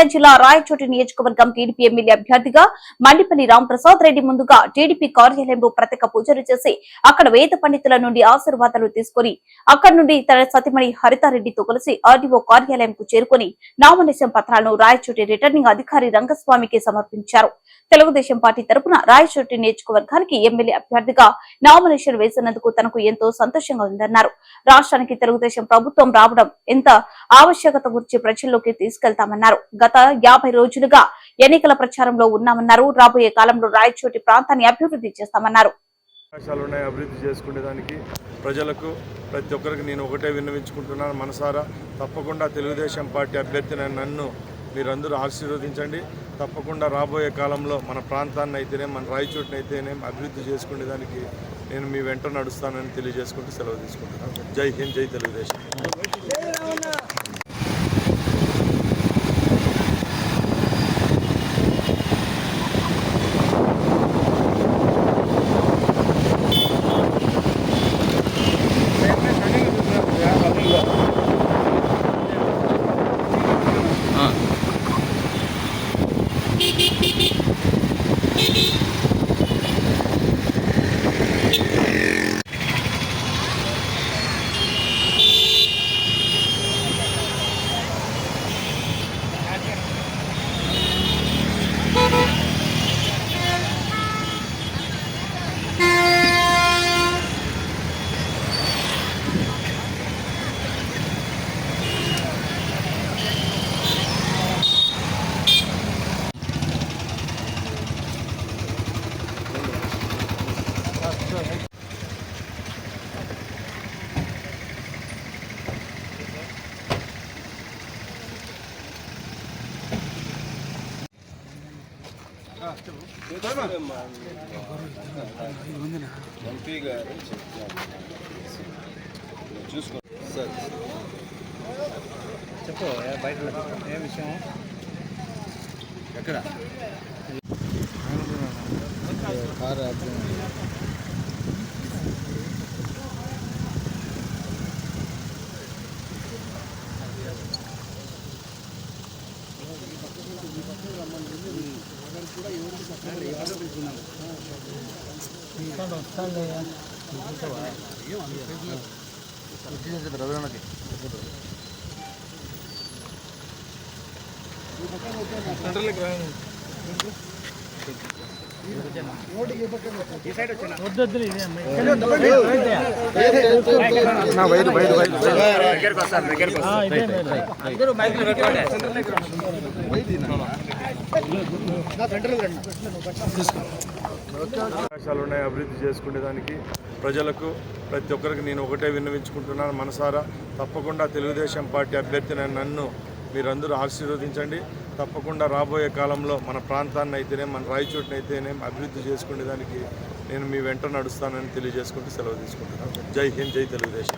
మెదక్ జిల్లా రాయచోటి నియోజకవర్గం TDP MLA అభ్యర్థిగా మండిపల్లి రాంప్రసాద్ రెడ్డి ముందుగా టీడీపీ కార్యాలయంలో ప్రత్యేక పూజలు చేసి అక్కడ వేద పండితుల నుండి ఆశీర్వాదాలు తీసుకుని అక్కడి నుండి తన సతీమణి హరితారెడ్డితో కలిసి ఆర్డీఓ కార్యాలయంకు చేరుకుని నామినేషన్ పత్రాలను రాయచోటి రిటర్నింగ్ అధికారి రంగస్వామికి సమర్పించారు. తెలుగుదేశం పార్టీ తరపున రాయచోటి నియోజకవర్గానికి ఎమ్మెల్యే అభ్యర్థిగా నామినేషన్ వేసినందుకు తనకు ఎంతో సంతోషంగా ఉందన్నారు. రాష్ట్రానికి తెలుగుదేశం ప్రభుత్వం రావడం ఎంత ఆవశ్యకత గురించి ప్రజల్లోకి తీసుకెళ్తామన్నారు. గత 50 రోజులుగా ఎన్నికల ప్రచారంలో ఉన్నామన్నారు. రాబోయే కాలంలో రాయచోటి ప్రాంతాన్ని అభివృద్ధి చేస్తామన్నారు. అభివృద్ధి చేసుకునేదానికి ప్రజలకు ప్రతి ఒక్కరికి నేను ఒకటే విన్నవించుకుంటున్నాను మనసారా. తప్పకుండా తెలుగుదేశం పార్టీ అభ్యర్థిని నన్ను మీరందరూ ఆశీర్వదించండి. తప్పకుండా రాబోయే కాలంలో మన ప్రాంతాన్ని అయితేనే మన రాయచోటిని అయితేనే అభివృద్ధి చేసుకునేదానికి నేను మీ వెంట నడుస్తానని తెలియజేసుకుంటూ సెలవు తీసుకుంటున్నాను. జై హింద్, జై తెలుగుదేశం. ఎంపీ గారు చూసుకో సార్ చెప్పు బయట ఏ విషయం ఎక్కడ కారు రవికి అవకాశాలున్నాయి అభివృద్ధి చేసుకునేదానికి ప్రజలకు ప్రతి ఒక్కరికి నేను ఒకటే విన్నవించుకుంటున్నాను మనసారా. తప్పకుండా తెలుగుదేశం పార్టీ అభ్యర్థిని నన్ను మీరందరూ ఆశీర్వదించండి. తప్పకుండా రాబోయే కాలంలో మన ప్రాంతాన్ని అయితేనే మన రాయచోటిని అయితేనే అభివృద్ధి చేసుకునేదానికి నేను మీ వెంట నడుస్తానని తెలియజేసుకుంటూ సెలవు తీసుకుంటున్నాను. జై హింద్, జై తెలుగుదేశం.